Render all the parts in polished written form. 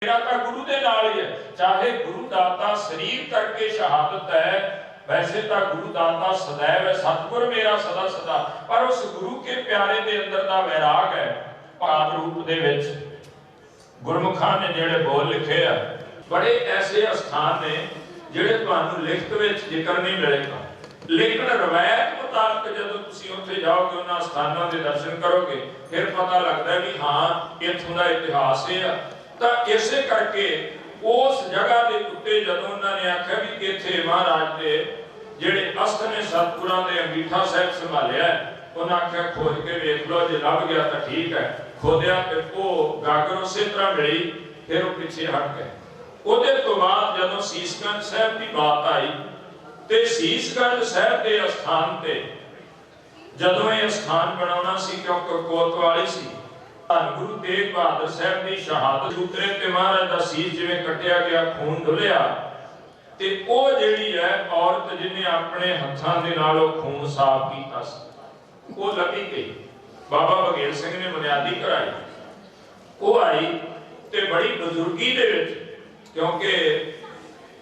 मेरा तो गुरु के नाल ही है। चाहे गुरु दाता शरीर करके शहादत है, वैसे तो गुरु दाता सदैव है, सतगुर मेरा सदा सदा। पर उस गुरु के प्यारे के अंदर दा वैराग है। भाव रूप दे विच गुरमुखां ने जिहड़े बोल लिखे आ, बड़े ऐसे स्थान ने जिहड़े तुहानूं लिखत विच जिक्र नहीं मिलेगा, लेकिन रवायत मुताबिक जदों तुसीं उत्थे जाओगे, उन्हां स्थानां दे दर्शन करोगे, फिर पता लगदा है कि हाँ इत्थों दा इतिहास है। तो इसे करके उस जगह के उत्ते जदों उन्होंने आख्या भी इत्थे महाराज के जिहड़े अस्त ने सतगुरां दे अंगीठा साहिब संभालिया, उन्हें आख्या खोज के वेख लो, जो लभ गया तो ठीक है। खोदिया ते वो गागर उसे तरह मिली, फिर वो पिछे हट गए। उहदे तो बाद जदों सीसगंज साहिब की बात आई ते सीसगंज साहिब के स्थान ते जदों ये स्थान बनाउणा सी, क्योंकि कोतवाली सी, गुरु तेग बहादुर साहब की शहादत उतरे ते महाराज दा सीस जिवें कटिया गया, खून डुलिया, ते ओ जिहड़ी है औरत जिन्हें अपने हत्थां दे नाल ओ खून साफ कीता सी, ओ लभी गई। बाबा बघेल सिंह ने बुनियादी कराई, ओ आई ते बड़ी बुजुर्गी दे विच, क्योंकि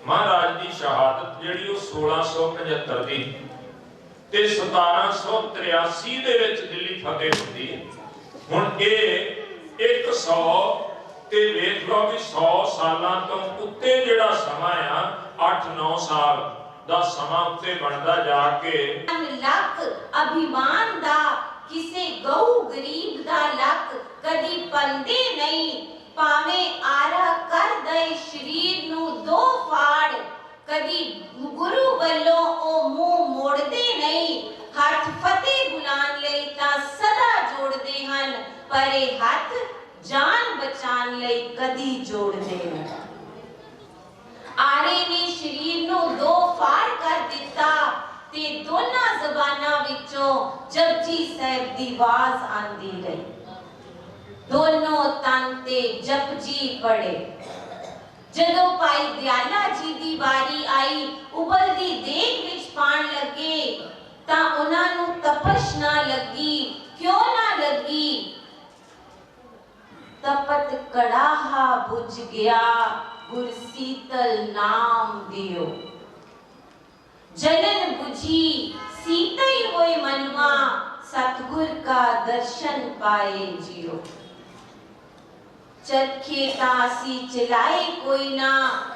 महाराज की शहादत जिहड़ी ओ 1675 दी ते 1783 दे विच दिल्ली फतेह हुंदी है। हुण ये 100 ते वेख लो भी 100 सालां तो उत्ते जिहड़ा समा आ 8-9 साल दा समा उत्ते बनदा जाके लक अभिमान दा किसे गऊ गरीब दा लक कदी पंदे नहीं, पावे आरा कर दे शरीर नू दो फाड़, कदी गुरु वल्लों ओ मुंह मोड़दे नहीं। हथ फतेह बुलान लई तां सदा जोड़दे हन, पर ए हथ जान बचान लई कदी जोड़दे नहीं। आरे ने शरीर नू दो फाड़ कर दिता ते दोनों ज़बानां विचों जपजी साहिब दी आवाज आंदी रही। दोनों तन ते जपजी पढ़े। जदों भाई दयाला जी दी बारी आई, उबलदी देग विच पाण लगे तां उन्हां नू तपश ना लगी। क्यों ना लगी? तपत कड़ाहा बुझ गया, गुर शीतल नाम दियो। जलन बुझी सीतई होए मनवा, सतगुर का दर्शन पाए जियो। चरखे तासी चलाए कोई ना,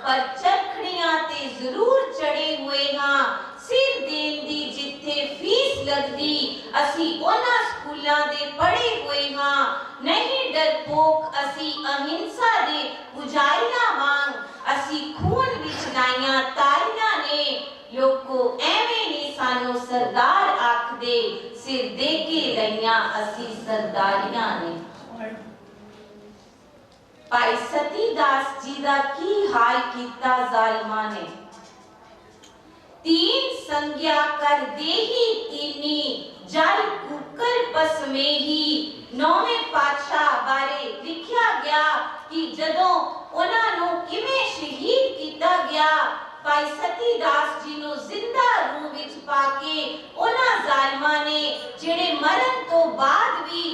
पर चरखड़ियां ते जरूर चढ़े हुए हां। सिर देन दी जिथे फीस लगदी, असी ओना स्कूलां दे पढ़े हुए हां। नहीं डरपोक असी अहिंसा दे पुजारियां वांग, असी खून विच लाइयां तारियां ने। लोको एवें नहीं सानू सरदार आखदे, सिर दे के लइयां असी सरदारियां ने। भाई सतीदास जी दा की हाल कीता जालिमां ने। तीन संज्ञा कर देही तीनी, जल कुकर पसमेही। नौवें पातशाह बारे लिखिया गया कि जदों उन्हां नू किवें शहीद कीता गया, भाई सतीदास जी नू जिंदा रूह विच पाके उन्हां जालिमां ने जिहड़े मरण तो बाद भी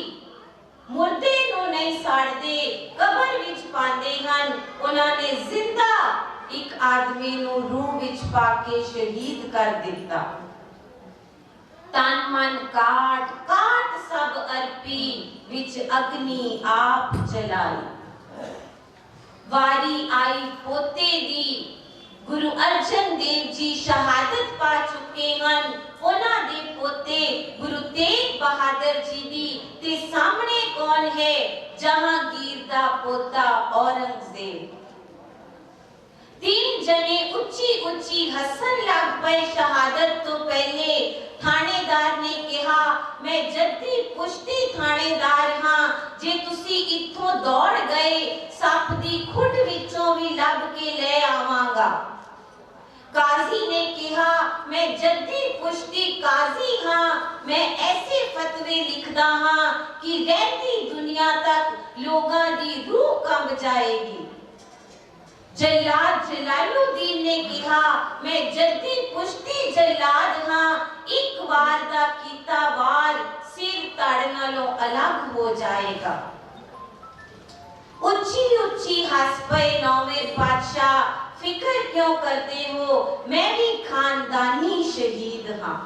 मुर्दे नू नहीं साड़दे, कबर विच पांदे हन, उन्हां ने जिंदा एक आदमी नू रूह विच पाके शहीद कर दिता। तन मन काट काट सब अर्पी, विच अग्नि आप जलाई। वारी आई पोते दी, गुरु अर्जन देव जी शहादत पा चुके हन। उन्हां दे पोते गुरु तेग बहादुर जी दी ते सामने कौन है? जहांगीर दा पोता औरंगजेब। तीन जने उच्ची उच्ची हसन लग पे शहादत तो पहले। थानेदार ने कहा, मैं जद्दी पुश्ती थानेदार हां, जे तुसी इत्थों दौड़ गए सप दी खुड विचों भी लब के ले आवांगा। काजी ने कहा, मैं जद्दी पुश्ती काजी हां, मैं ऐसे फतवे लिखदा हां कि रहती दुनिया तक लोगां दी रूह कंब जाएगी। जल्लाद जलालुद्दीन ने कहा, मैं जद्दी पुश्ती जल्लाद हां, एक वार दा कीता वार सिर तड़ नालों अलग हो जाएगा। उच्ची उच्ची हंस पे नौवें पातशाह फिक्र क्यों करते हो, मैं भी खानदानी शहीद हाँ।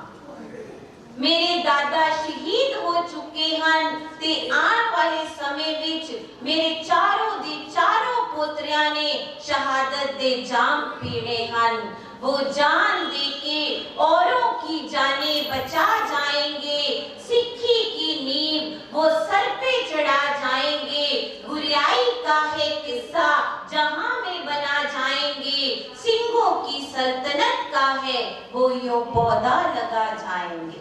मेरे दादा शहीद हो चुके हैं ते आने वाले समय विच मेरे चारों दी चारों पोतरियां ने शहादत दे जाम पीने हैं। वो जान दे के औरों की जाने बचा जाएंगे, सिक्खी की नींव वो सर पे चढ़ा जाएंगे, बुराई का है किस्सा जहां में बना जाएंगे, सिंहों की सल्तनत का है वो यूं पौधा लगा जाएंगे।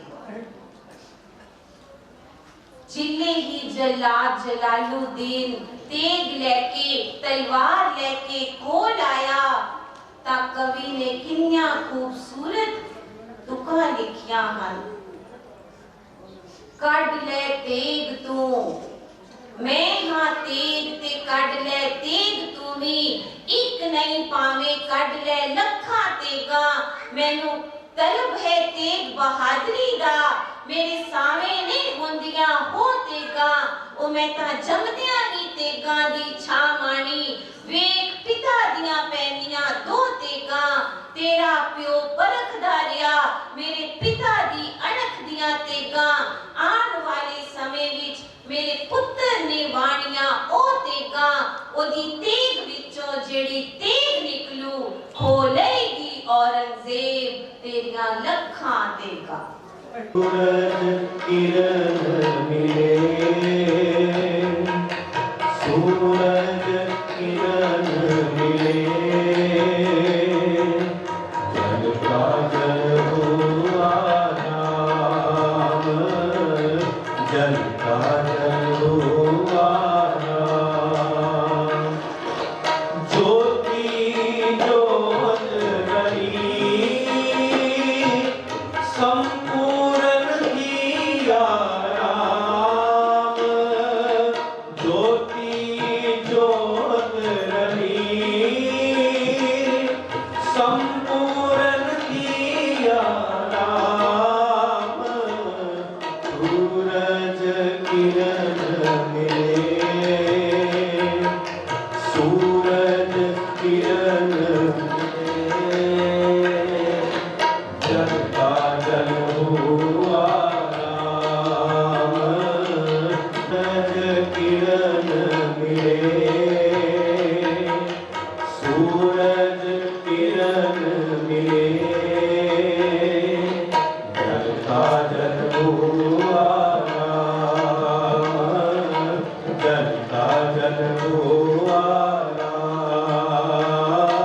जिले ही जल्लाद जलालुद्दीन तेग लेके तलवार लेके कोल आया, ता कवि ने किन्या खूबसूरत तुका लिखिया हन। कड ले तेग तू, मैं हाँ तेग ते कड ले तेग तू भी, एक नहीं पावे कड ले लखा तेगा, मैनू तलब है तेग बहादरी दा, मेरे सावे नहीं होंदिया हो तेगा, ओ मैं ता जमदिया ही तेगा दी छा मानी, वेख पिता दिया पैनिया दो तेगा, तेरा प्यो परख दारिया मेरे पिता दी अणख दिया तेगा, आन वाले समय विच मेरे पुत्र ने वाणिया ओ तेगा, ओदी तेग विचों जेड़ी तेग निकलू, खोलेगी औरंगजेब तेरिया लखा तेगा। सूरज किरण मिले, सूरज किरण मिले, जल का जल हुआ नाम, जल का जल हुआ नाम, ज्योति ज्योत रही संपूर्ण किया राम, ज्योति ज्योत रही संपूर्ण किया राम, सूरज किरण मिले, सूरज किरण मिले, जल का जल हुआ राम, सूरज किरण मिले, सूरज किरण मिले, जल का जल हुआ राम, जल का जल हुआ राम,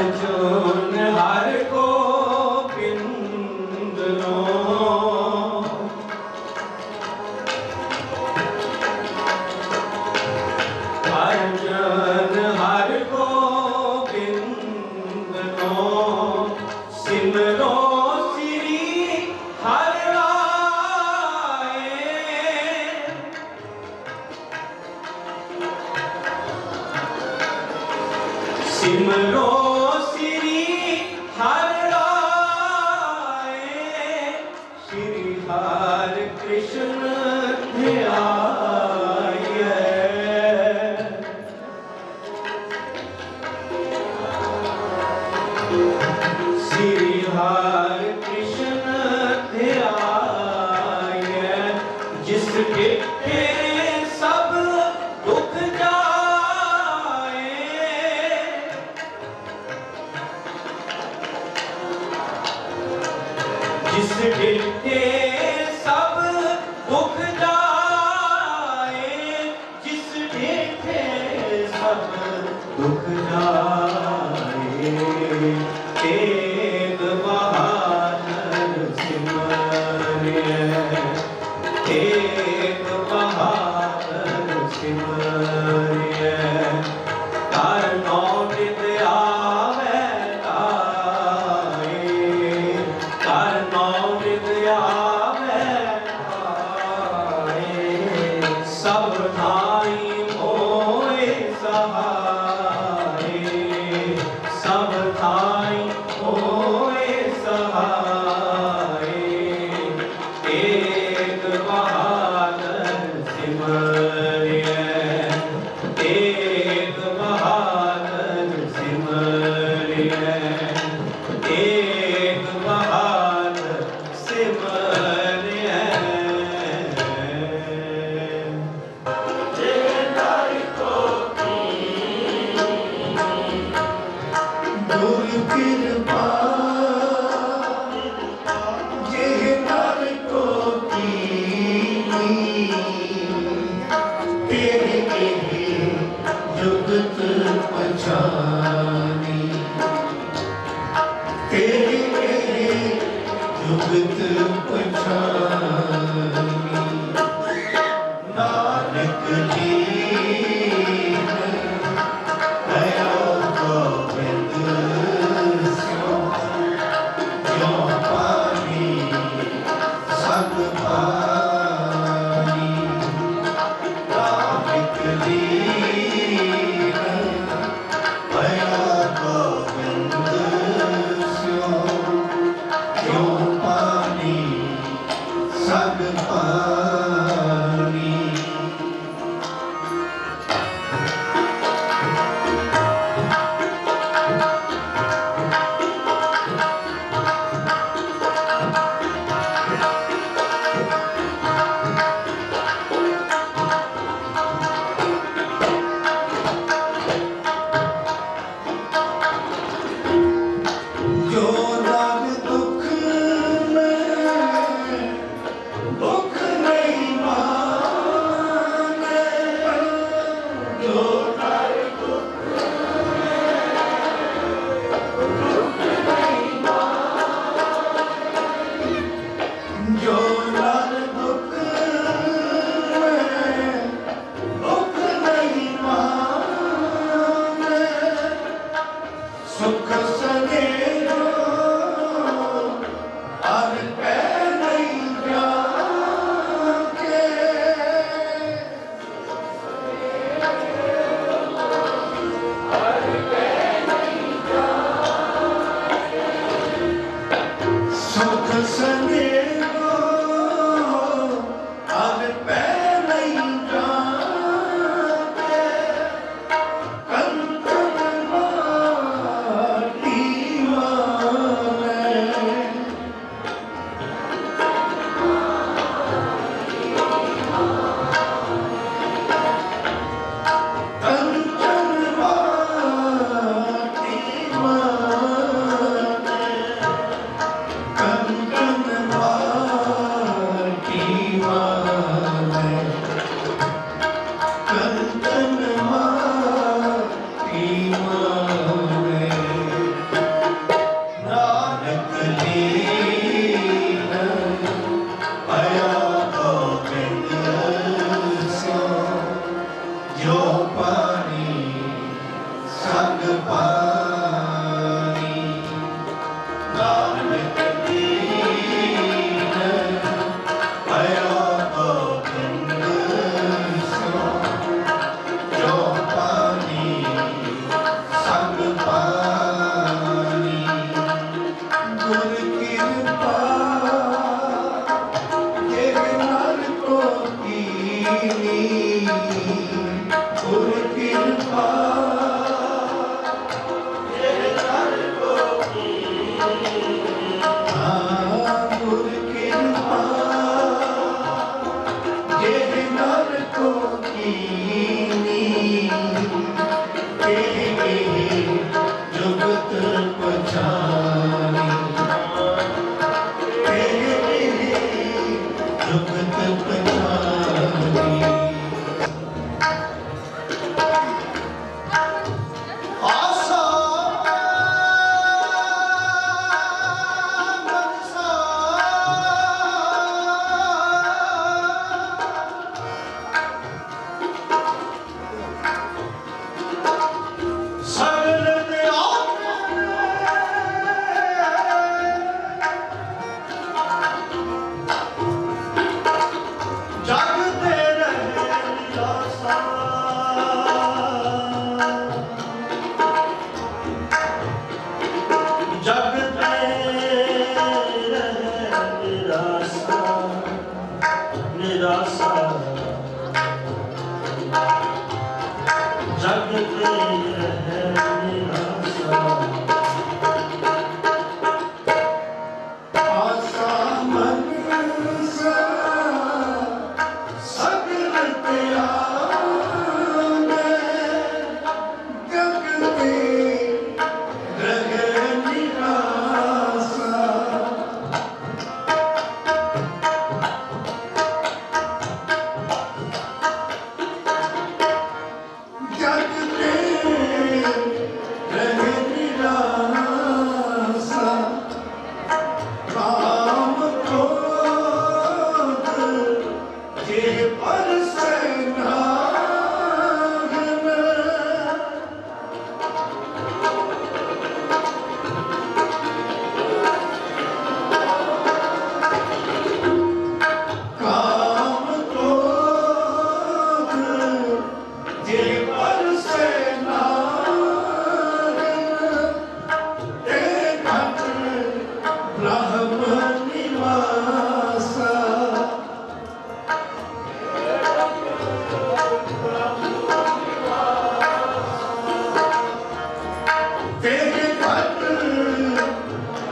अर्जुन हर गोविंद नो अर्जुन हर गोविंद नो सिमरो श्री हर राय सिमरो श्री हर राय श्री हर कृष्ण ध्याय श्री हर कृष्ण ध्याय जिसके सब दुख जाए जिसके सब दुख जाए जिसके सब दुख जाए तेग बहादुर सिमरिए तेग बहादुर सिमरिए तारनो नित आवे ताए तारनो नित आवे ताए सब ठाई होए सहाय सब ठाई होए सहाय एक बहादुर सिमरिए एक बहादुर सिमरिए एक बहादुर सिमरिए गुर कृपा जे नर को कीनी तेरे जुगत पछानी तेरे जुगत पछानी नानक दीन दया गोविंद स्यो जो पानी सब पानी नानक दीन दया गोविंद स्यो जो पानी सब पानी जो राग दुख में दुख नहीं माने जो राग दुख जो राग दुख में दुख नहीं माने सुख सनेरो हर पै नहीं जाके सुख सनेरो हर पै नहीं जाके कंचन माटी माने कंचन माटी माने कंचन जुगत पछानी तेरी जुगत पछानी आसा मनसा सगल जागते रहे निराशा जागते रहे निराशा निराशा जागते रहे निराशा आशा मनसा सगल त्यागे जगते रहे निराशा जगते रहे निराशा काम क्रोध जे पर से नागन काम क्रोध जे पर से नागन एकत ब्रह्म निवासा तेरे घट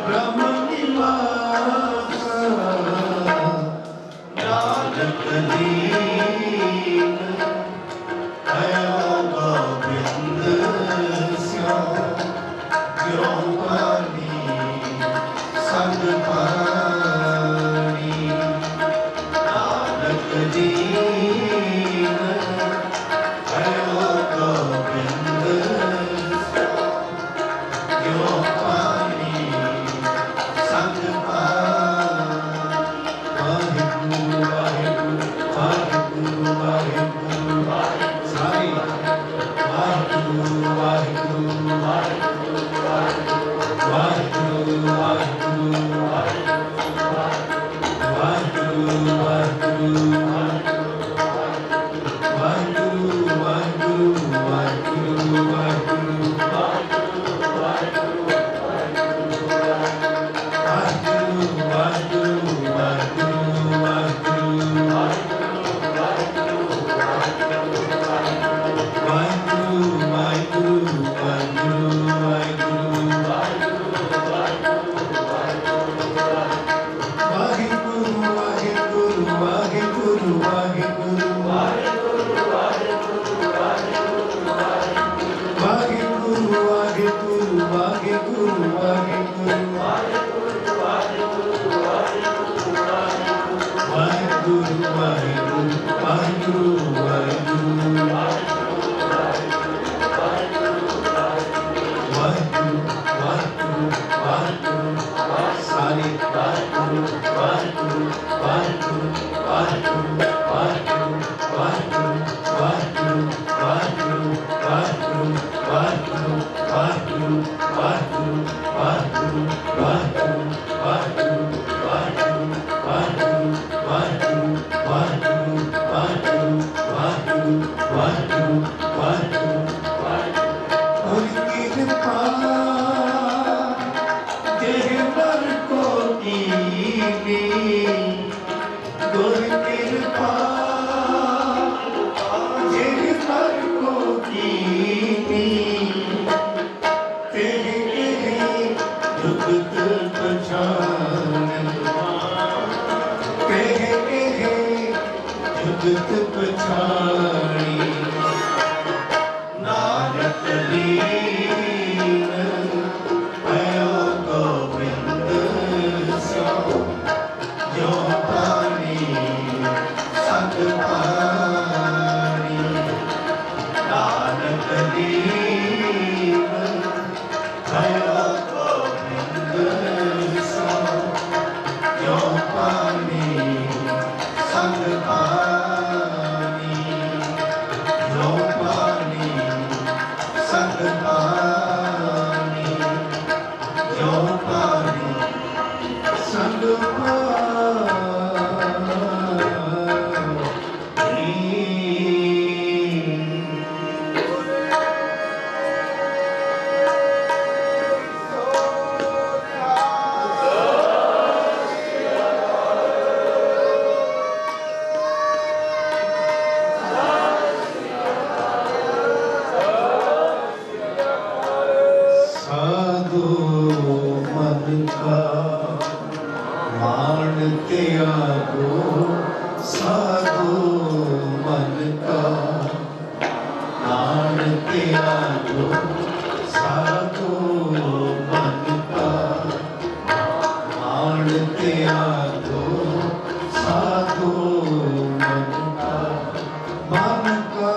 ब्रह्म निवासा नानक दीन आया गोविंद श्याम ज्यों पानी संग पानी नानक दीन आया गोविंद ज्यों पानी संग पानी वाहिगुरु वाहिगुरु वाहिगुरु वाहिगुरु सारी वाहिगुरु वाहिगुरु वाहिगुरु वाहिगुरु वाहिगुरु जुगत पछाड़ी नानक दीन साधु मन का मान त्यागो साधु मन का मान त्यागो साधु मन का मान त्यागो साधु मन का मन का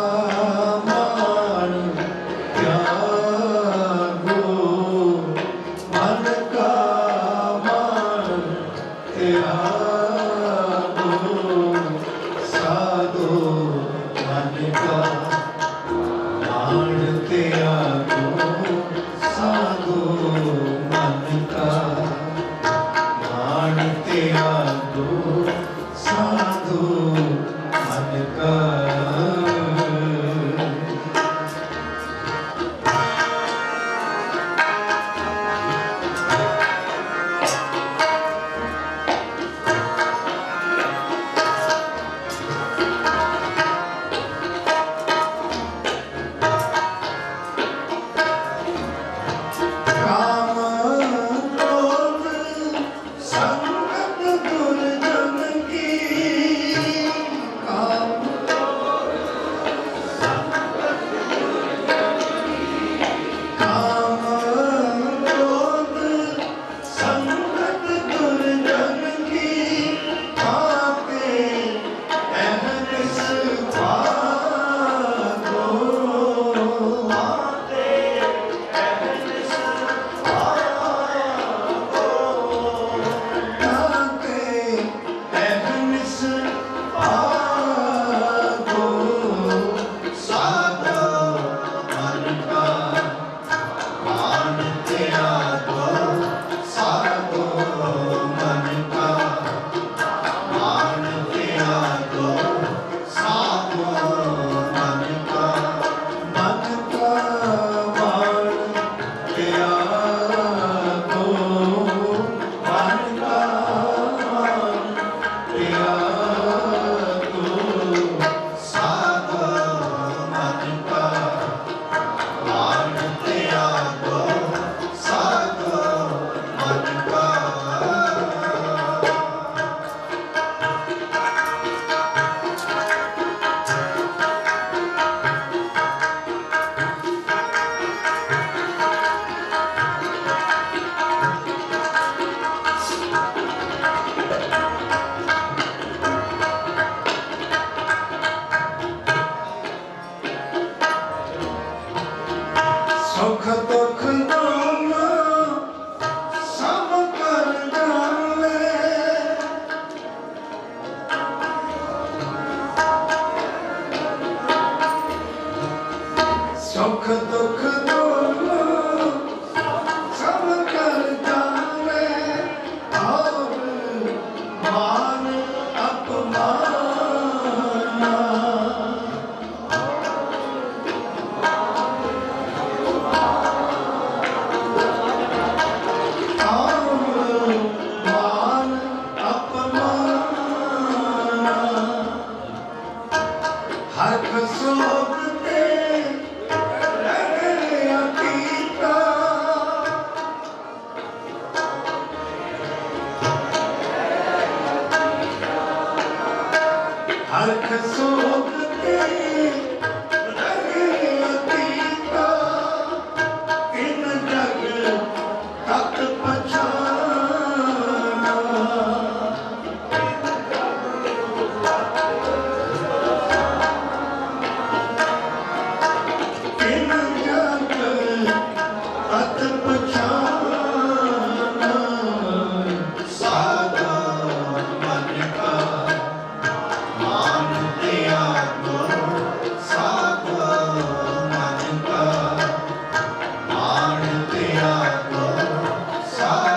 मान त्यागो मन का मान त्यागो साधु मन का मान त्यागो साधु मन का मान त्यागो साधु मन का काम क्रोध संगत दुर्जन की काम काम क्रोध संगत दुर्जन की आपे अहनिस भागो आपे अहनिस ताके अहनिस भागो साधु मन का मान त्यागो साधु मन का मान त्यागो साधु मन का मन का मान त्यागो मन का मान त्यागो साधु मन का मान त्यागो साधु मन का सुख दुख दोनों सब कर डाले सुख दुख दोनों सब कर डाले और मान अपमान मान अपमान हक सोबते लगे अतीता हक सोबते लगे अतीता इन जग तक पछाना इन जग तक पछाना साधु मन का मान त्यागो साधु मन का मान त्यागो साधु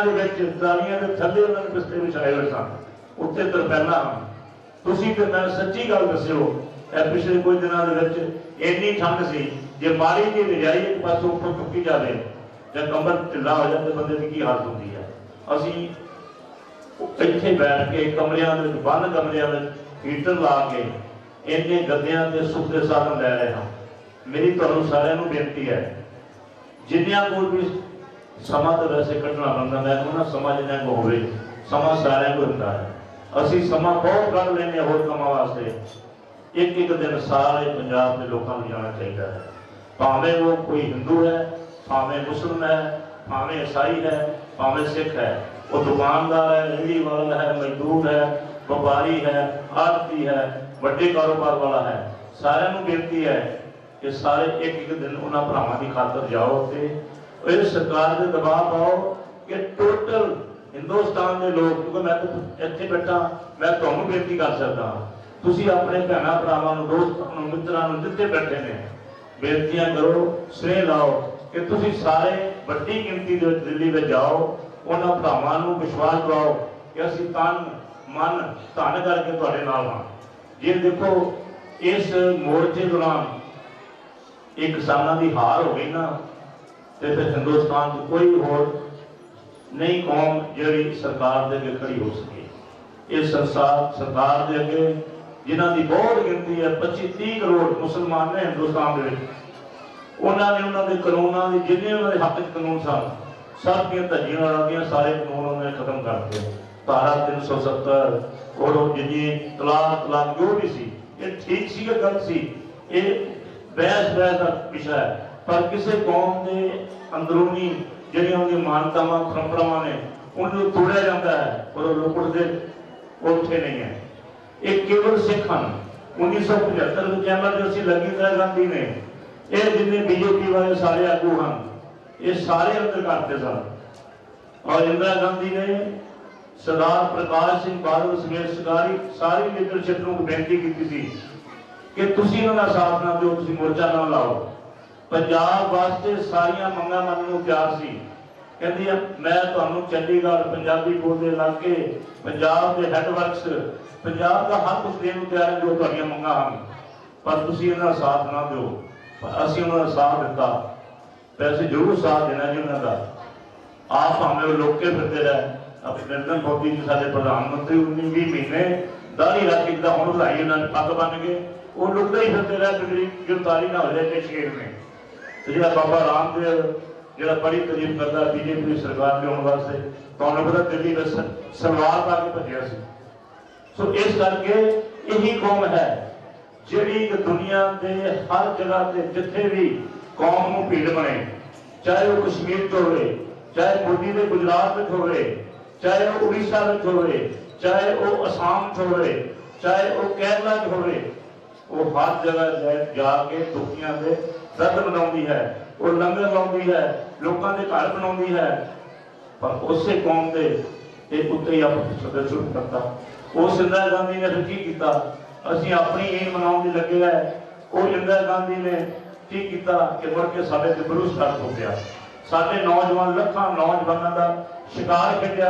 ਦੇ ਵਿੱਚ ਟਰਾਲੀਆਂ ਦੇ ਥੱਲੇ ਉਹਨਾਂ ਨੇ ਬਿਸਤਰੇ ਵਿਛਾਏ ਹੋਏ ਸਨ, ਉੱਤੇ ਤਰਪੈਲਾਂ ਹਨ। ਤੁਸੀਂ ਤੇ ਮੈਂ ਸੱਚੀ ਗੱਲ ਦੱਸਿਓ, ਇਹ ਪਿਛਲੇ ਕੁਝ ਦਿਨਾਂ ਦੇ ਵਿੱਚ ਇੰਨੀ ਠੰਡ ਸੀ, ਜੇ ਮਾੜੀ ਜਿਹੀ ਰਜਾਈ ਇੱਕ ਪਾਸੋਂ ਉੱਪਰ ਚੁੱਕੀ ਜਾਵੇ ਜਾਂ ਕੰਬਲ ਢਿੱਲਾ ਹੋ ਜਾਵੇ ਬੰਦੇ ਦੀ ਕੀ ਹਾਲਤ ਹੁੰਦੀ ਹੈ। ਅਸੀਂ ਇੱਥੇ ਬੈਠ ਕੇ ਕਮਰਿਆਂ ਦੇ ਵਿੱਚ, ਬੰਦ ਕਮਰਿਆਂ ਵਿੱਚ ਹੀਟਰ ਲਾ ਕੇ ਇੰਨੇ ਗੱਦਿਆਂ ਦੇ ਸੁੱਖ ਦੇ ਸਾਧਨ ਲੈ ਰਹੇ ਹਾਂ। ਮੇਰੀ ਤੁਹਾਨੂੰ ਸਾਰਿਆਂ ਨੂੰ ਬੇਨਤੀ ਹੈ, ਜਿੰਨਿਆਂ ਕੋਲ ਵੀ ਸਮਾਂ ਤਾਂ ਵੈਸੇ ਕੱਢਣਾ ਪੈਂਦਾ, ਮੈਂ ਕਹਿੰਦਾ ਸਮਾਂ ਜਿੰਨਾ ਕੋ ਹੋਵੇ, ਸਮਾਂ ਸਾਰਿਆਂ ਕੋਲ ਹੁੰਦਾ ਹੈ। ਅਸੀਂ ਸਮਾਂ ਬਹੁਤ ਕੱਢ ਲੈਂਦੇ ਹਾਂ ਹੋਰ ਕੰਮਾਂ ਵਾਸਤੇ। ਇੱਕ ਇੱਕ ਦਿਨ ਸਾਰੇ ਪੰਜਾਬ ਦੇ ਲੋਕਾਂ ਨੂੰ ਜਾਣਾ ਚਾਹੀਦਾ ਹੈ, ਭਾਵੇਂ ਉਹ ਕੋਈ ਹਿੰਦੂ ਹੈ, ਭਾਵੇਂ ਮੁਸਲਮਾਨ ਹੈ, ਭਾਵੇਂ ਈਸਾਈ ਹੈ, ਭਾਵੇਂ ਸਿੱਖ ਹੈ, ਉਹ ਦੁਕਾਨਦਾਰ ਹੈ, ਰੇਹੜੀ ਵਾਲਾ ਹੈ, ਮਜ਼ਦੂਰ ਹੈ, ਵਪਾਰੀ ਹੈ, ਆੜ੍ਹਤੀ ਹੈ, ਵੱਡੇ ਕਾਰੋਬਾਰ ਵਾਲਾ ਹੈ। ਸਾਰਿਆਂ ਨੂੰ ਬੇਨਤੀ ਹੈ ਕਿ ਸਾਰੇ ਇੱਕ ਇੱਕ ਦਿਨ ਉਹਨਾਂ ਭਰਾਵਾਂ ਦੀ ਖਾਤਰ ਜਾਓ ਤੇ ਇਹ ਸਰਕਾਰ ਦੇ ਦਬਾਅ ਪਾਓ ਕਿ ਟੋਟਲ ਹਿੰਦੁਸਤਾਨ ਦੇ ਲੋਕ, ਕਿਉਂਕਿ ਮੈਂ ਤਾਂ ਇੱਥੇ ਬੈਠਾ, ਮੈਂ ਤੁਹਾਨੂੰ ਬੇਨਤੀ ਕਰ ਸਕਦਾ ਹਾਂ, ਤੁਸੀਂ ਆਪਣੇ ਭੈਣਾਂ ਭਰਾਵਾਂ ਨੂੰ, ਦੋਸਤਾਂ ਨੂੰ, ਮਿੱਤਰਾਂ ਨੂੰ ਜਿੱਥੇ ਬੈਠੇ ਨੇ ਬੇਨਤੀਆਂ ਕਰੋ, ਸਨੇਹ ਲਾਓ ਕਿ ਤੁਸੀਂ ਸਾਰੇ ਵੱਡੀ ਗਿਣਤੀ ਦੇ ਵਿੱਚ ਦਿੱਲੀ ਵਿੱਚ ਜਾਓ, ਉਹਨਾਂ ਭਰਾਵਾਂ ਨੂੰ ਵਿਸ਼ਵਾਸ ਦਿਵਾਓ ਕਿ ਅਸੀਂ ਤਨ ਮਨ ਧਨ ਕਰਕੇ ਤੁਹਾਡੇ ਨਾਲ ਹਾਂ। ਜੇ ਦੇਖੋ ਇਸ ਮੋਰਚੇ ਦੌਰਾਨ ਇਹ ਕਿਸਾਨਾਂ ਦੀ ਹਾਰ ਹੋ ਗਈ ਨਾ, ਤੇ ਫਿਰ ਹਿੰਦੁਸਤਾਨ 'ਚ ਕੋਈ ਹੋਰ ਨਹੀਂ ਕੌਮ ਜਿਹੜੀ ਸਰਕਾਰ ਦੇ ਅੱਗੇ ਖੜੀ ਹੋ ਸਕੇ। ਇਹ ਸਰਕਾਰ ਦੇ ਅੱਗੇ ਜਿਨ੍ਹਾਂ ਦੀ ਬਹੁਤ ਗਿਣਤੀ ਹੈ, 25-30 ਕਰੋੜ ਮੁਸਲਮਾਨ ਨੇ ਹਿੰਦੁਸਤਾਨ ਦੇ ਵਿੱਚ, ਉਹਨਾਂ ਨੇ ਉਹਨਾਂ ਦੇ ਕਾਨੂੰਨਾਂ ਦੀ ਜਿੰਨੇ ਉਹਨਾਂ ਦੇ ਹੱਕ 'ਚ ਕਾਨੂੰਨ ਸਨ, ਸਭ ਦੀਆਂ ਧੱਜੀਆਂ ਉਡਾਉਂਦੀਆਂ, ਸਾਰੇ ਕਾਨੂੰਨ ਉਹਨਾਂ ਨੇ ਖਤਮ ਕਰ ਦਿੱਤੇ। ਧਾਰਾ 370 ਔਰ ਜਿੰਨੀ ਤਲਾਕ ਜੋ ਵੀ ਸੀ, ਇਹ ਠੀਕ ਸੀ ਕਿ ਗਲਤ ਸੀ, ਇਹ ਬਹਿਸ ਦਾ ਵਿਸ਼ਾ ਹੈ। ਪਰ ਕਿਸੇ ਕੌਮ ਦੇ ਅੰਦਰੂਨੀ ਜਿਹੜੀਆਂ ਉਹਦੀਆਂ ਮਾਨਤਾਵਾਂ ਪਰੰਪਰਾਵਾਂ ਨੇ, ਉਹਨਾਂ ਨੂੰ ਤੋੜਿਆ ਜਾਂਦਾ ਹੈ ਔਰ ਉਹ ਲੋਕ ਉੱਠਦੇ ਉੱਥੇ ਨਹੀਂ ਹੈ। ਇਹ ਕੇਵਲ ਸਿੱਖ ਹਨ। 1975 ਵਿੱਚ ਐਮਰਜੈਂਸੀ ਲੱਗੀ ਇੰਦਰਾ ਗਾਂਧੀ ਨੇ, ਇਹ ਜਿੰਨੇ ਬੀਜੇਪੀ ਵਾਲੇ ਸਾਰੇ ਆਗੂ ਹਨ, ਇਹ ਸਾਰੇ ਅੰਦਰ ਕਰਦੇ ਸਨ। ਔਰ ਇੰਦਰਾ ਗਾਂਧੀ ਨੇ ਸਰਦਾਰ ਪ੍ਰਕਾਸ਼ ਸਿੰਘ ਬਾਦਲ ਸਮੇਤ ਸਾਰੀ ਲੀਡਰਸ਼ਿਪ ਨੂੰ ਬੇਨਤੀ ਕੀਤੀ ਸੀ ਕਿ ਤੁਸੀਂ ਇਹਨਾਂ ਦਾ ਸਾਥ ਨਾ ਦਿਓ, ਤੁਸੀਂ ਮੋਰਚਾ ਨਾ ਲਾਓ। ਪੰਜਾਬ ਵਾਸਤੇ ਸਾਰੀਆਂ ਮੰਗਾਂ ਮੰਨਣ ਨੂੰ ਤਿਆਰ ਸੀ। ਕਹਿੰਦੀ ਮੈਂ ਤੁਹਾਨੂੰ ਚੰਡੀਗੜ੍ਹ, ਪੰਜਾਬੀ ਬੋਲਦੇ ਇਲਾਕੇ, ਪੰਜਾਬ ਦੇ ਹੈੱਡਵਰਕਸ, ਪੰਜਾਬ ਦਾ ਹਰ ਕੁਝ ਦੇਣ ਨੂੰ ਤਿਆਰ ਹੈ ਜੋ ਤੁਹਾਡੀਆਂ ਮੰਗਾਂ ਹਨ, ਪਰ ਤੁਸੀਂ ਇਹਨਾਂ ਦਾ ਸਾਥ ਨਾ ਦਿਓ। ਪਰ ਅਸੀਂ ਉਹਨਾਂ ਦਾ ਸਾਥ ਦਿੱਤਾ, ਵੈਸੇ ਜ਼ਰੂਰ ਸਾਥ ਦੇਣਾ ਜੀ ਉਹਨਾਂ ਦਾ। ਆਪ ਭਾਵੇਂ ਉਹ ਲੋਕੇ ਫਿਰਦੇ ਰਹੇ, ਆਪਣੇ ਨਰਿੰਦਰ ਮੋਦੀ ਜੀ ਸਾਡੇ ਪ੍ਰਧਾਨ ਮੰਤਰੀ 19-20 ਮਹੀਨੇ ਦਾੜੀ ਰੱਖ ਕੇ ਜਿੱਦਾਂ ਹੁਣ ਵਧਾਈ ਉਹਨਾਂ ਨੇ ਪੱਗ ਬੰਨ ਕੇ, ਉਹ ਲੁਕਦੇ ਹੀ ਫਿਰਦੇ ਰਹੇ ਬਿਗੜੀ ਗ੍ਰਿਫਤਾਰੀ ਨਾ ਹੋ ਜਾਏ ਸ਼ੇਰ ਨੇ। ਤੇ ਜਿਹੜਾ ਬਾਬਾ ਰਾਮਦੇਵ ਜਿਹੜਾ ਬੜੀ ਤਾਰੀਫ ਕਰਦਾ ਬੀਜੇਪੀ ਸਰਕਾਰ ਲਿਆਉਣ ਵਾਸਤੇ, ਤੁਹਾਨੂੰ ਪਤਾ ਦਿੱਲੀ ਵਿੱਚ ਸਲਵਾਰ ਪਾ ਕੇ ਭੱਜਿਆ ਸੀ। ਸੋ ਇਸ ਕਰਕੇ ਇਹੀ ਕੌਮ ਹੈ ਜਿਹੜੀ ਦੁਨੀਆ ਦੇ ਹਰ ਜਗ੍ਹਾ ਤੇ ਜਿੱਥੇ ਵੀ ਕੌਮ ਨੂੰ ਭੀੜ ਬਣੇ, ਚਾਹੇ ਉਹ ਕਸ਼ਮੀਰ 'ਚ ਹੋਵੇ, ਚਾਹੇ ਮੋਦੀ ਦੇ ਗੁਜਰਾਤ ਵਿੱਚ ਹੋਵੇ, ਚਾਹੇ ਉਹ ਉੜੀਸਾ ਵਿੱਚ ਹੋਵੇ, ਚਾਹੇ ਉਹ ਅਸਾਮ 'ਚ ਹੋਵੇ, ਚਾਹੇ ਉਹ ਕੇਰਲਾ 'ਚ ਹੋਵੇ, ਉਹ ਹਰ ਜਗ੍ਹਾ ਜਾ ਕੇ ਦੁਖੀਆਂ ਦੇ ਦਰਦ ਮਨਾਉਂਦੀ ਹੈ, ਉਹ ਲੰਗਰ ਲਾਉਂਦੀ ਹੈ, ਲੋਕਾਂ ਦੇ ਘਰ ਬਣਾਉਂਦੀ ਹੈ। ਪਰ ਉਸੇ ਕੌਮ ਦੇ ਇਹ ਉੱਤੇ ਹੀ ਆਪਾਂ ਸਦਾ ਸ਼ੁਰੂ ਕਰਤਾ। ਉਸ ਇੰਦਰਾ ਗਾਂਧੀ ਨੇ ਫਿਰ ਕੀ ਕੀਤਾ? ਅਸੀਂ ਆਪਣੀ ਈਨ ਮਨਾਉਣ ਦੀ ਲੱਗੇ ਹੈ। ਉਹ ਇੰਦਰਾ ਗਾਂਧੀ ਨੇ ਕੀ ਕੀਤਾ ਕਿ ਮੁੜ ਕੇ ਸਾਡੇ ਤੇ ਬਰੂਸ ਕਰ ਹੋ ਗਿਆ। ਸਾਡੇ ਨੌਜਵਾਨ, ਲੱਖਾਂ ਨੌਜਵਾਨਾਂ ਦਾ ਸ਼ਿਕਾਰ ਖੇਡਿਆ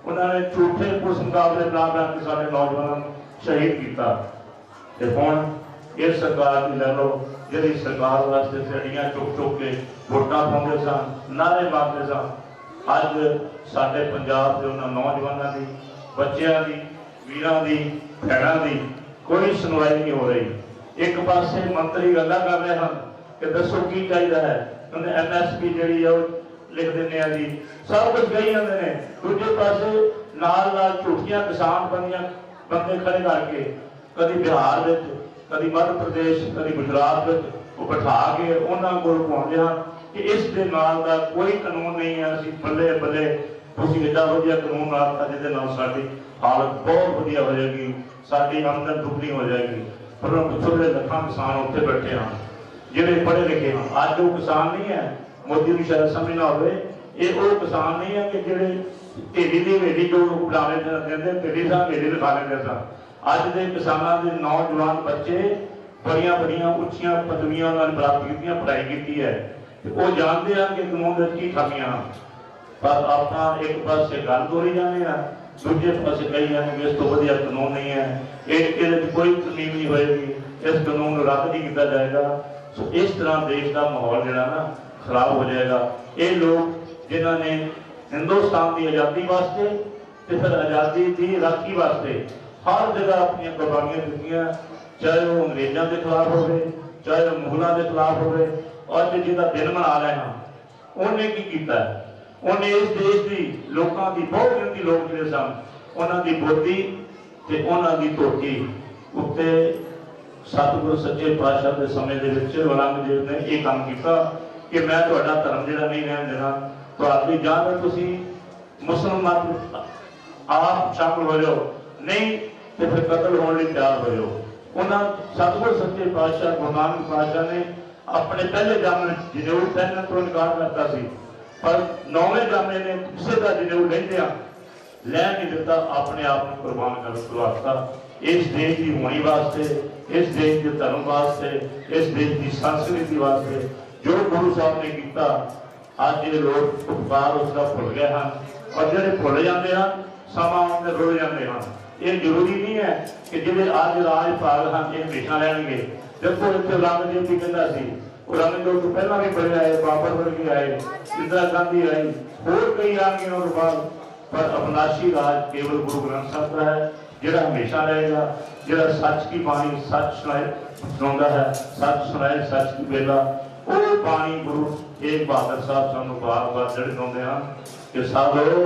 ਉਹਨਾਂ ਨੇ ਝੂਠੇ ਪੁਲਿਸ ਮੁਕਾਬਲੇ ਬਣਾ ਕੇ ਸਾਡੇ ਨੌਜਵਾਨਾਂ ਨੂੰ ਸ਼ਹੀਦ ਕੀਤਾ। ਤੇ ਹੁਣ ਇਹ ਸਰਕਾਰ ਦੀ ਲੈ ਲਓ ਜਿਹੜੀ ਸਰਕਾਰ ਵਾਸਤੇ ਸੜੀਆਂ ਚੁੱਕ ਕੇ ਵੋਟਾਂ ਪਾਉਂਦੇ ਸਨ, ਨਾਰੇ ਮਾਰਦੇ ਸਨ। ਅੱਜ ਸਾਡੇ ਪੰਜਾਬ ਦੇ ਉਹਨਾਂ ਨੌਜਵਾਨਾਂ ਦੀ, ਬੱਚਿਆਂ ਦੀ, ਵੀਰਾਂ ਦੀ, ਭੈਣਾਂ ਦੀ ਕੋਈ ਸੁਣਵਾਈ ਨਹੀਂ ਹੋ ਰਹੀ। ਇੱਕ ਪਾਸੇ ਮੰਤਰੀ ਗੱਲਾਂ ਕਰ ਰਹੇ ਹਨ ਕਿ ਦੱਸੋ ਕੀ ਚਾਹੀਦਾ ਹੈ, ਉਹਨੇ MSP ਜਿਹੜੀ ਆ ਉਹ ਲਿਖ ਦਿੰਦੇ ਆ ਜੀ, ਸਭ ਕੁਝ ਕਹੀ ਜਾਂਦੇ ਨੇ। ਦੂਜੇ ਪਾਸੇ ਨਾਲ ਝੂਠੀਆਂ ਕਿਸਾਨ ਬੰਦੇ ਖੜੇ ਕਰਕੇ ਕਦੀ ਬਿਹਾਰ ਵਿੱਚ, ਕਦੀ ਮੱਧ ਪ੍ਰਦੇਸ਼, ਕਦੀ ਗੁਜਰਾਤ ਵਿੱਚ ਉਹ ਬਿਠਾ ਕੇ ਉਹਨਾਂ ਕੋਲ ਪਾਉਂਦੇ ਹਨ ਕਿ ਇਸ ਦੇ ਨਾਲ ਦਾ ਕੋਈ ਕਾਨੂੰਨ ਨਹੀਂ ਹੈ। ਅਸੀਂ ਬੱਲੇ ਬੱਲੇ ਤੁਸੀਂ ਏਡਾ ਵਧੀਆ ਕਾਨੂੰਨ ਬਣਾਤਾ ਜਿਹਦੇ ਨਾਲ ਸਾਡੀ ਹਾਲਤ ਬਹੁਤ ਵਧੀਆ ਹੋ ਜਾਏਗੀ, ਸਾਡੀ ਆਮਦਨ ਦੁੱਗਣੀ ਹੋ ਜਾਏਗੀ। ਪਰ ਪਿਛਲੇ ਲੱਖਾਂ ਕਿਸਾਨ ਉੱਥੇ ਬੈਠੇ ਹਨ ਜਿਹੜੇ ਪੜ੍ਹੇ ਲਿਖੇ ਹਨ। ਅੱਜ ਉਹ ਕਿਸਾਨ ਨਹੀਂ ਹੈ, ਮੋਦੀ ਨੂੰ ਸ਼ਾਇਦ ਸਮਝ ਨਾ ਹੋਵੇ, ਇਹ ਉਹ ਕਿਸਾਨ ਨਹੀਂ ਹੈ ਕਿ ਜਿਹੜੇ ਢੇਡੀ ਦੀ ਹਵੇਲੀ ਜੋ ਬੁਲਾਵੇ ਦਿੰਦੇ, ਢੇਡੀ ਸਾਹਿਬ ਹਵੇਲੀ ਲਿਖਾ ਲੈਂਦੇ ਸਨ। ਅੱਜ ਦੇ ਕਿਸਾਨਾਂ ਦੇ ਨੌਜਵਾਨ ਬੱਚੇ ਬੜੀਆਂ ਬੜੀਆਂ ਉੱਚੀਆਂ ਪਦਵੀਆਂ ਉਹਨਾਂ ਨੇ ਪ੍ਰਾਪਤ ਕੀਤੀਆਂ, ਪੜ੍ਹਾਈ ਕੀਤੀ ਹੈ, ਤੇ ਉਹ ਜਾਣਦੇ ਹਨ ਕਿ ਕਾਨੂੰਨ ਵਿੱਚ ਕੀ ਖਾਮੀਆਂ ਹਨ। पर ਆਪਾਂ एक पासे गल ਤੋਰੀ ਜਾਂਦੇ ਆ, दूजे पासे कही जाने कि इस तो वधिया कानून नहीं है, ये कोई तमीम नहीं होएगी, इस कानून को रद्द नहीं किया जाएगा। सो इस तरह देश का माहौल जो ना खराब हो जाएगा। ये लोग जिन्होंने हिंदुस्तान की आज़ादी वास्ते ते फिर आज़ादी की राखी वास्ते हर जगह अपन कुर्बानियां दित्तियां, चाहे वो अंग्रेजों के खिलाफ हो, चाहे वो मुगलों के खिलाफ हो। और जिहदा दिन मना रहे हैं उन्हें की किया, उन्हें इस देश की लोगों की बहुत गिनती लोग जिहड़े सन उन्हां दी बोधी ते उन्हां दी धोती उत्ते सतगुरु सच्चे पातशाह के समय दे विच औरंगजेब ने यह काम किया कि मैं तुहाडा धर्म जिहड़ा नहीं रहन देना, तुहाडी जां तां तुसीं मुस्लिम मत आप शामिल हो जाओ, नहीं तो फिर कतल होने लई तैयार हो जाओ। उन्हां सतगुरु सच्चे पातशाह गुरु नानक पातशाह ने अपने पहले जामे जनेऊ पहनने तो इनकार करता सी, पर 9वें जामे ने किसी का जनेऊ लैंदिया लैन नहीं दिता, अपने आप को कुर्बान कर वास्ता, इस देश की होनी वास्ते, इस देश के धर्म वास्ते, इस देश की संस्कृति वास्ते जो गुरु साहब ने किया। आज ये लोग उपकार उसका भुल गए हैं, और जो भुल जाते हैं समा आते रुल जाते हैं। ये जरूरी नहीं है कि जिन्हें अज राज भाग हैं ये हमेशा लैणगे। देखो इतने औरंगजेब भी कहता सी, औरंगजेब तो पहला भी बड़े आए, बाबर वर्गे आए, इंदिरा गांधी आई, होर कई आ गए उन्होंने बाद, पर अविनाशी राज केवल गुरु ग्रंथ साहब का है, जिहड़ा हमेशा रहेगा, जिहड़ा सच की बाणी सच सुनाता है, सच सुनाए सच की बेला। वो बाणी गुरु तेग बहादुर साहब सानू बार बार जड़ाते हैं कि साधो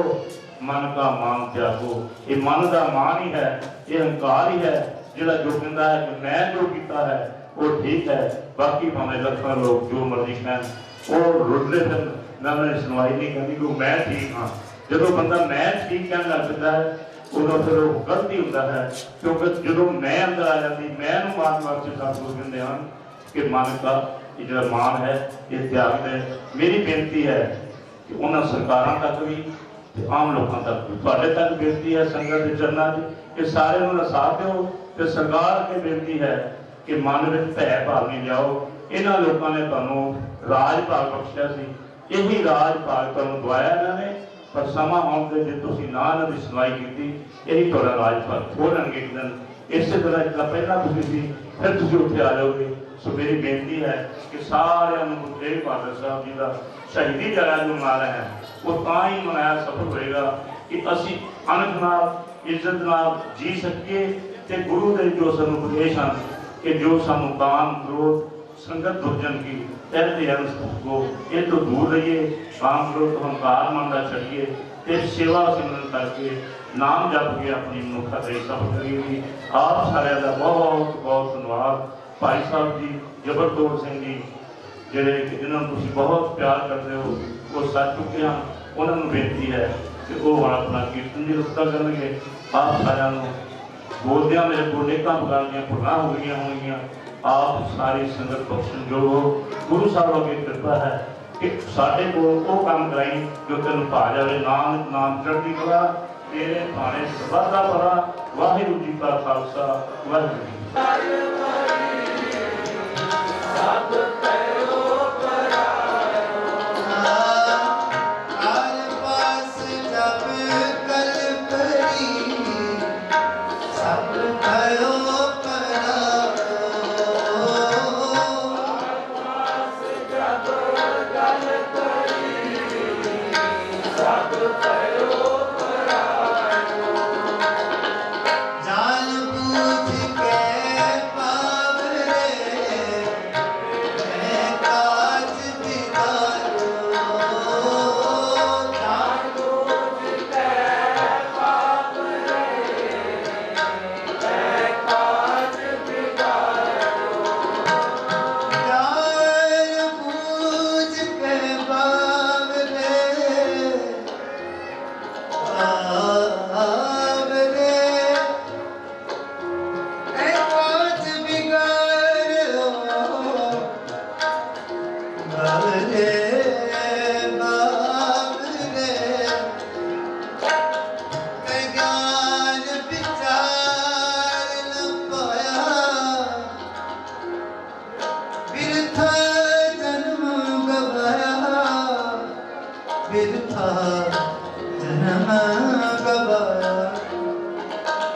मन का मान त्यागो। ये मन का मान ही है, ये अहंकार ही है जिहड़ा जो कहता है कि मैं जो किया है वो ठीक है, बाकी भावें लखां लोग जो मर्जी कहन वो रुलते फिर उन्होंने सुनवाई नहीं करनी कि मैं ठीक हाँ। जो बंदा मैं ठीक कहने लग पैंदा है उदों फिर वो गलती होता है, क्योंकि जो मैं अंदर आ जाती मैं मान वास्ते सतगुरु कहते हैं कि मन का जो मान है ये त्याग है। मेरी बेनती है कि उन्होंने सरकारों तक भी आम लोगों तक भी तुहाडे तक बेनती है संगत के चरणों कि सारे उन्होंने साथ दो। तो सरकार अगे बेनती है कि मन में भै भाव नहीं लियाओ। इन्होंने लोगों ने तुहानू राज भाग बख्शिया सी, यही राज भाग तुहानू दवाया इन्होंने, पर समा आउण ते जे तुसीं ना इन्हां दी सुनवाई कीती यही तुहाडा राज भाग खोलणगे एक दिन। इस तरह जितना पहला तुसीं सी फिर तुसीं उत्थे आ जाओगे। सो मेरी बेनती है कि सारे गुरु तेग बहादुर साहब जी का शहीदी दिहाड़ा जो मना रहे हैं वो तां ही मनाया सफल होएगा कि असीं अनंत नाल इज्जत नाल जी सकीए ते गुरु दे जो सानू उपदेश हैं कि जो सानू काम क्रोध संगत दुर्जन की तहते को ये तो दूर रहिए, काम क्रोध अहंकार मन का छड़िए ते सेवा सिमरन करके नाम जप के अपनी मनुखता सफल करिए। आप सारे का बहुत बहुत धन्यवाद। भाई साहब जी जबरदौर सिंह जी जिहड़े जिन्होंने तुसीं बहुत प्यार करते हो वो सच चुके हैं, उन्होंने बेनती है कि वो हम अपना कीर्तन जी रस्ता करेंगे। आप सारिਆਂ ਨੂੰ बोलदियां मेरे को नेकां प्रकार ਦੀਆਂ भुलां हो गई होंगियां। आप सारी संगत बख्शन जो गुरु साहब अगे कृपा है कि साढ़े को वो काम कराई जो तेन भा जाए। नाम नाम चढ़ती कला तेरे भाने सदा भला। वाहिगुरू जी का खालसा वाहिगुरू जी। जान बूझ के पावरे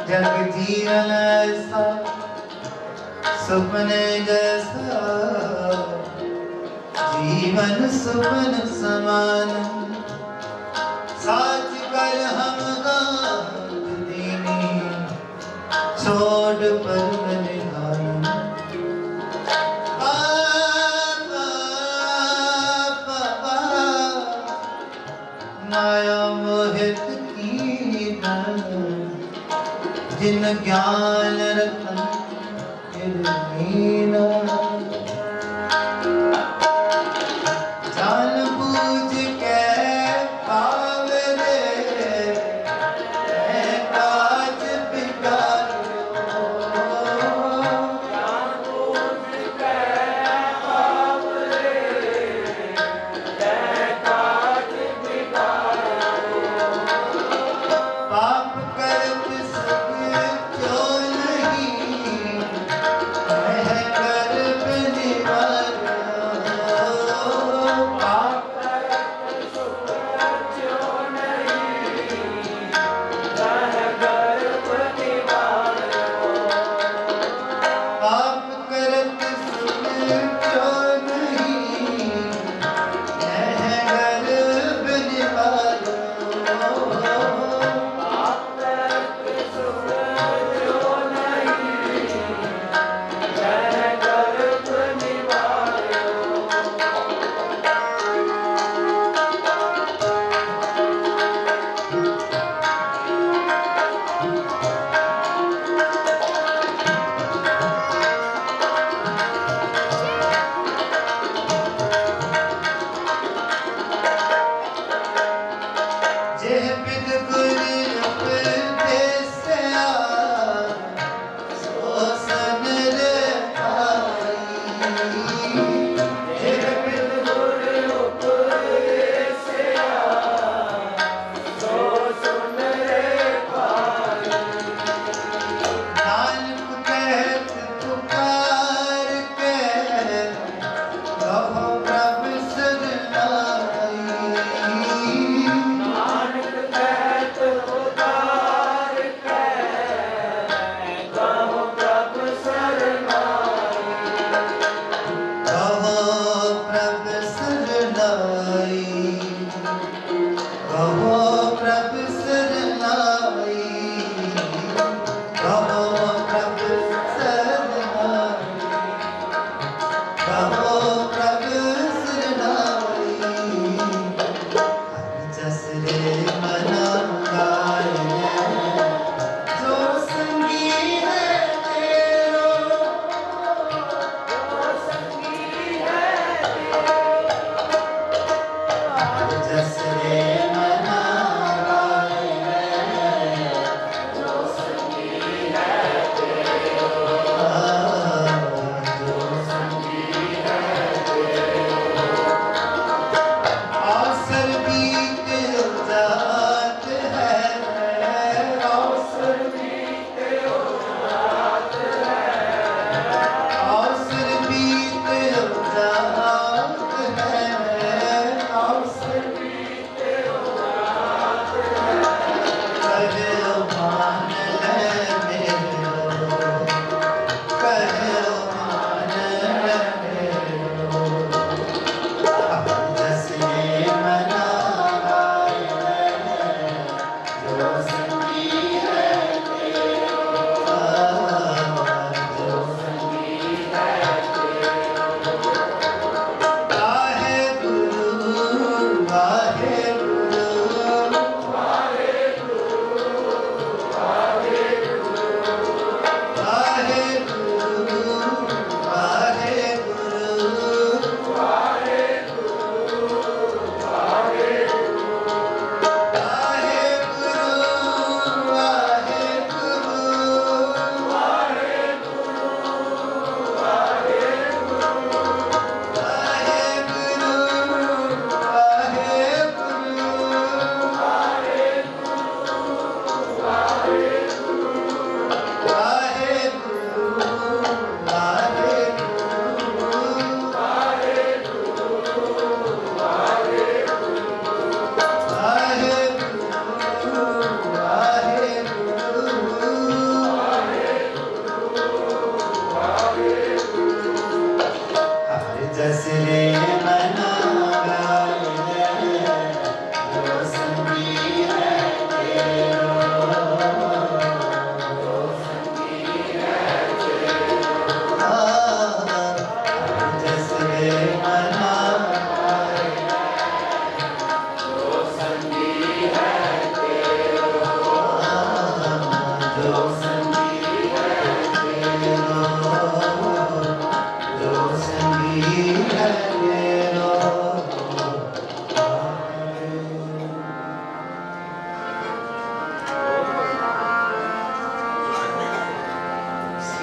जग जीवन ऐसा सपने जैसा जीवन सुमन समान साच कर हम गात दीनी छोड़ पर निधान माया मोहित की जिन ज्ञान रतन मीना जान बूझ के पावरे काज बिगाड़ो जान बूझ के पावरे काज बिगाड़ो पाप करत सब क्यों नहीं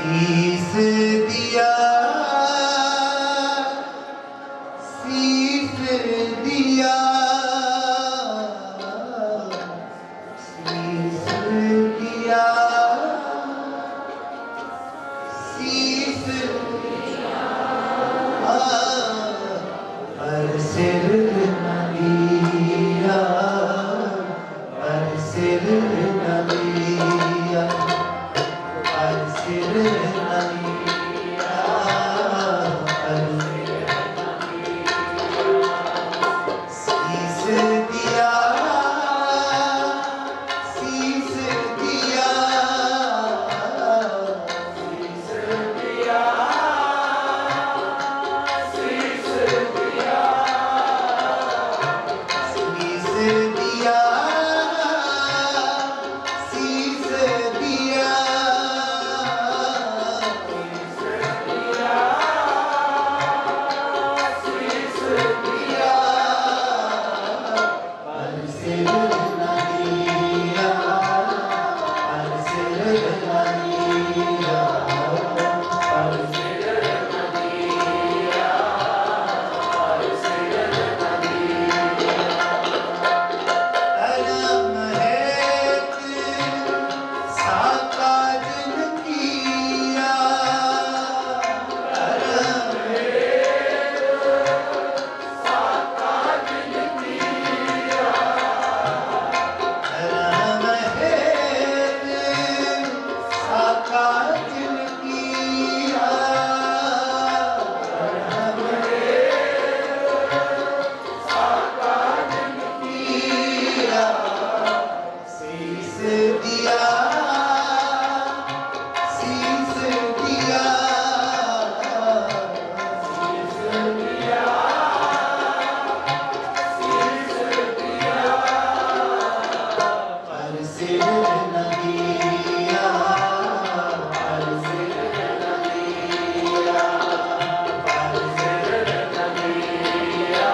शीस दिया शीस दिया शीस दिया शीस पर सिर न लिया पर सिर न लिया पर सिर न लिया पर शीस दिया शीस दिया शीस दिया शीस दिया शीस दिया शीस दिया शीस दिया पर सिर न लिया पर सिर न लिया पर सिर न लिया पर सिर न लिया धर्म हेत साका जन किया धर्म हेत साका जन किया धर्म हेत साका जन किया धर्म हेत साका जन किया शीस दिया शीस दिया शीस दिया शीस दिया पर सिर न लिया पर सिर न लिया पर सिर न लिया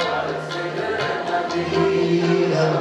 पर सिर न लिया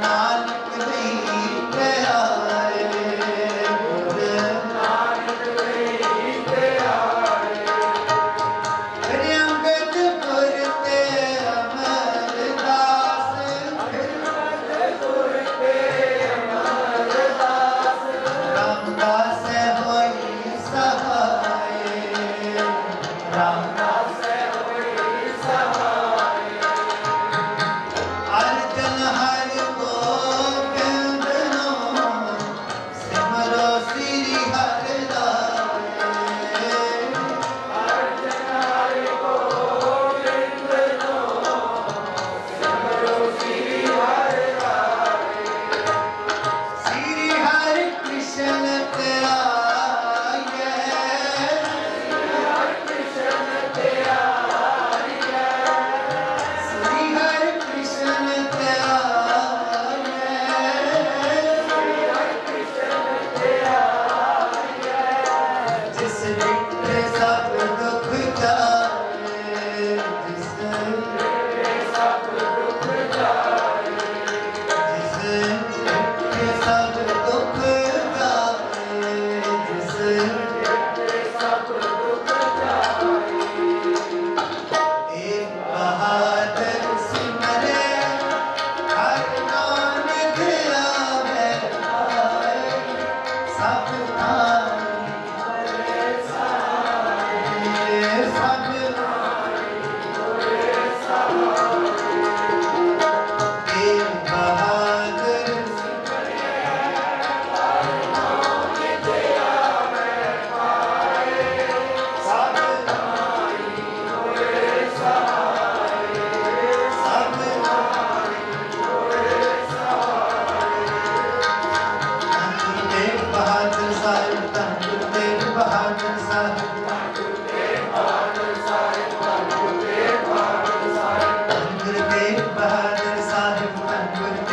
नानक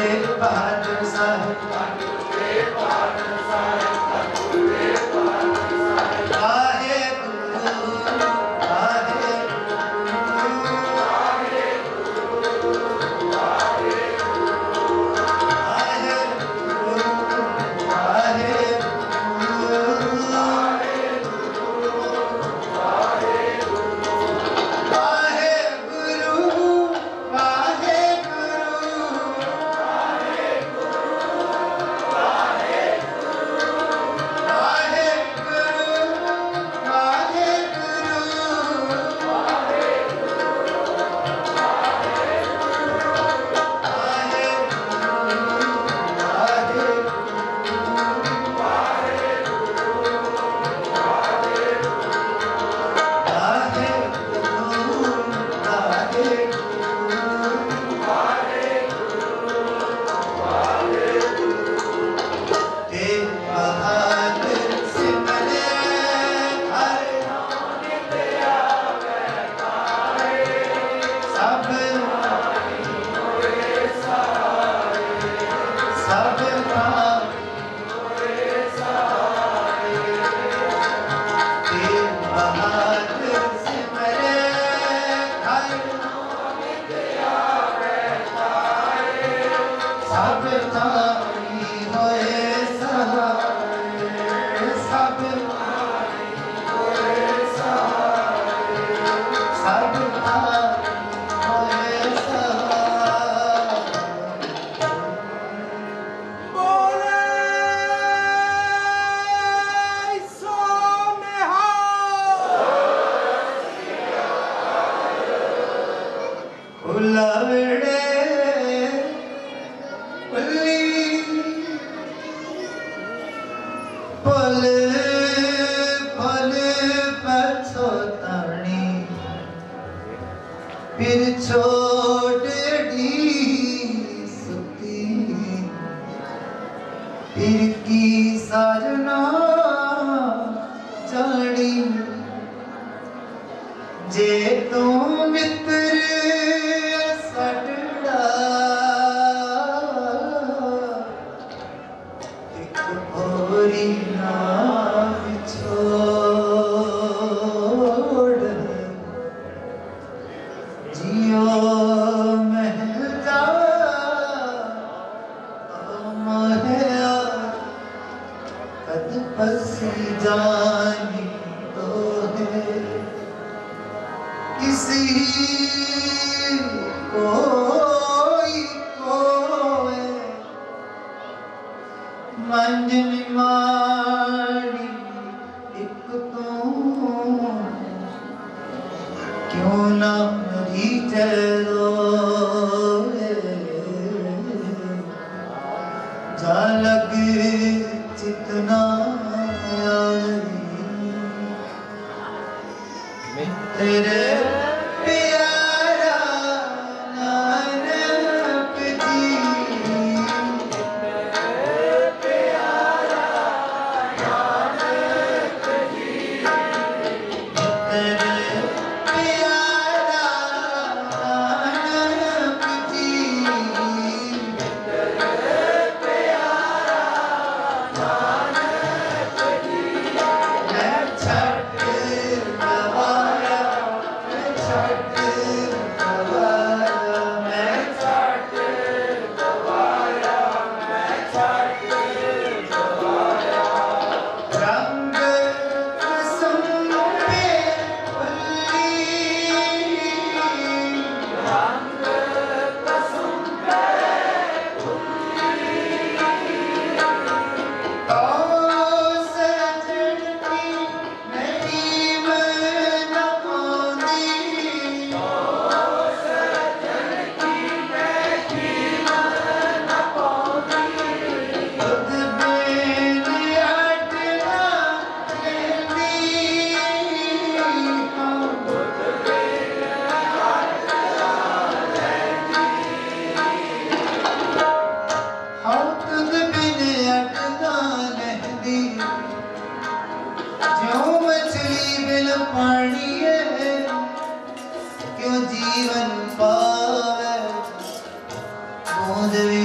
तेग बहादुर साहिब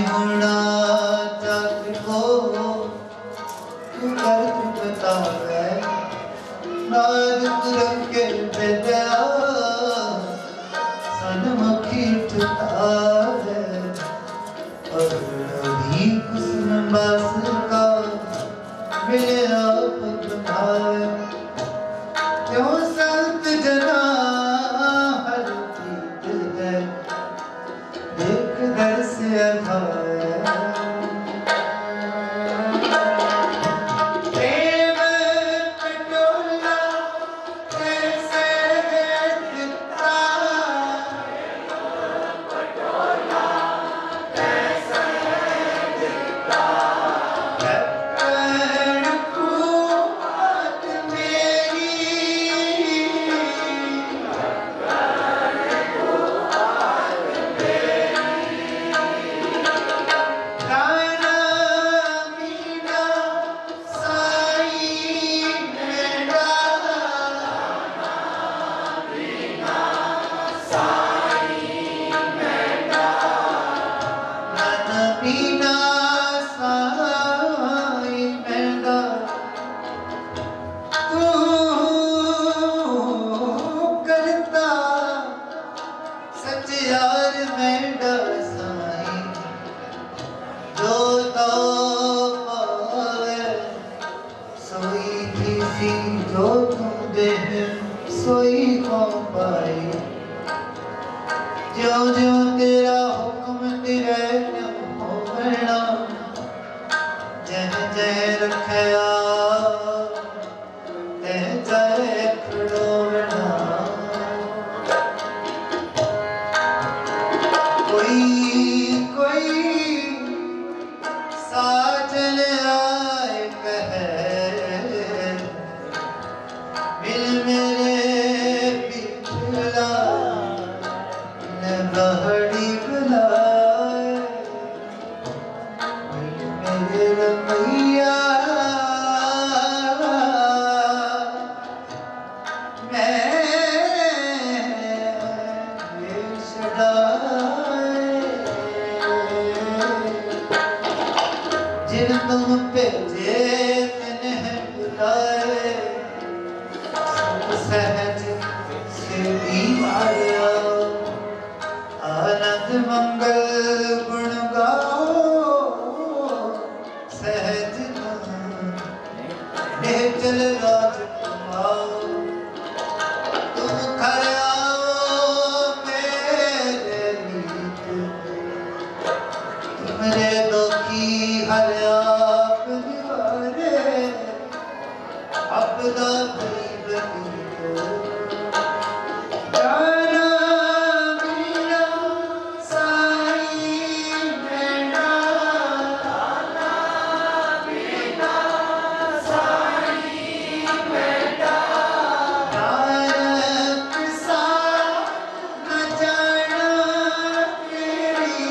होना चाहते हो तू कर बतावे नारद रंगे बेदा सनमुखी उठावे और अभी कुसुम बास का मिले आप बनावे क्यों संत जना हर प्रीत है देख दर से अघाया प्रेम पटोला कैसे दिखता कर्ण को बात मेरी गाना मीना साई मेरा गाना मीना साई मेरा तू करता सच यार मेरा साई जो तो पावे सोई किसी जो तू दे सोई को पाए जो जो तेरा हुक्म तेरे होना जह जह रखया तह जह खड़ोना कोई कोई साजन आए कहे मिल मेरे पिछला न बहड़ी बुलाए मिल मेरे रमैया मैं ये छड़ाए जिन तुम पे जे तिन्ह बुलाए सब सहज से भी आया आनंद मंगल गुण गाओ सहज निश्चल राज कुमाओ तुम खयाओ मेरे नीत तुमरे दुखी हर आप निवारे अपना गरीब गाना मीना साई मेरा नानक सा न जाना तेरी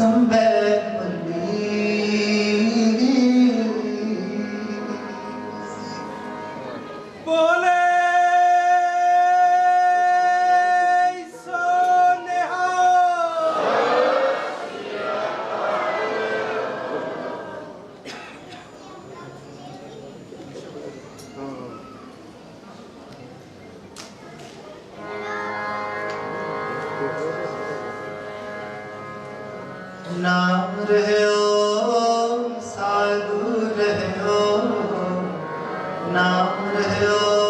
ਸੰਭੈ ਭਲੀ ਬੋਲੇ ਸੋ ਨਿਹਾਲ। ਨਾਮ ਰਹਿਓ ਸਾਧੂ ਰਹਿਓ ਨਾਮ ਰਹਿਓ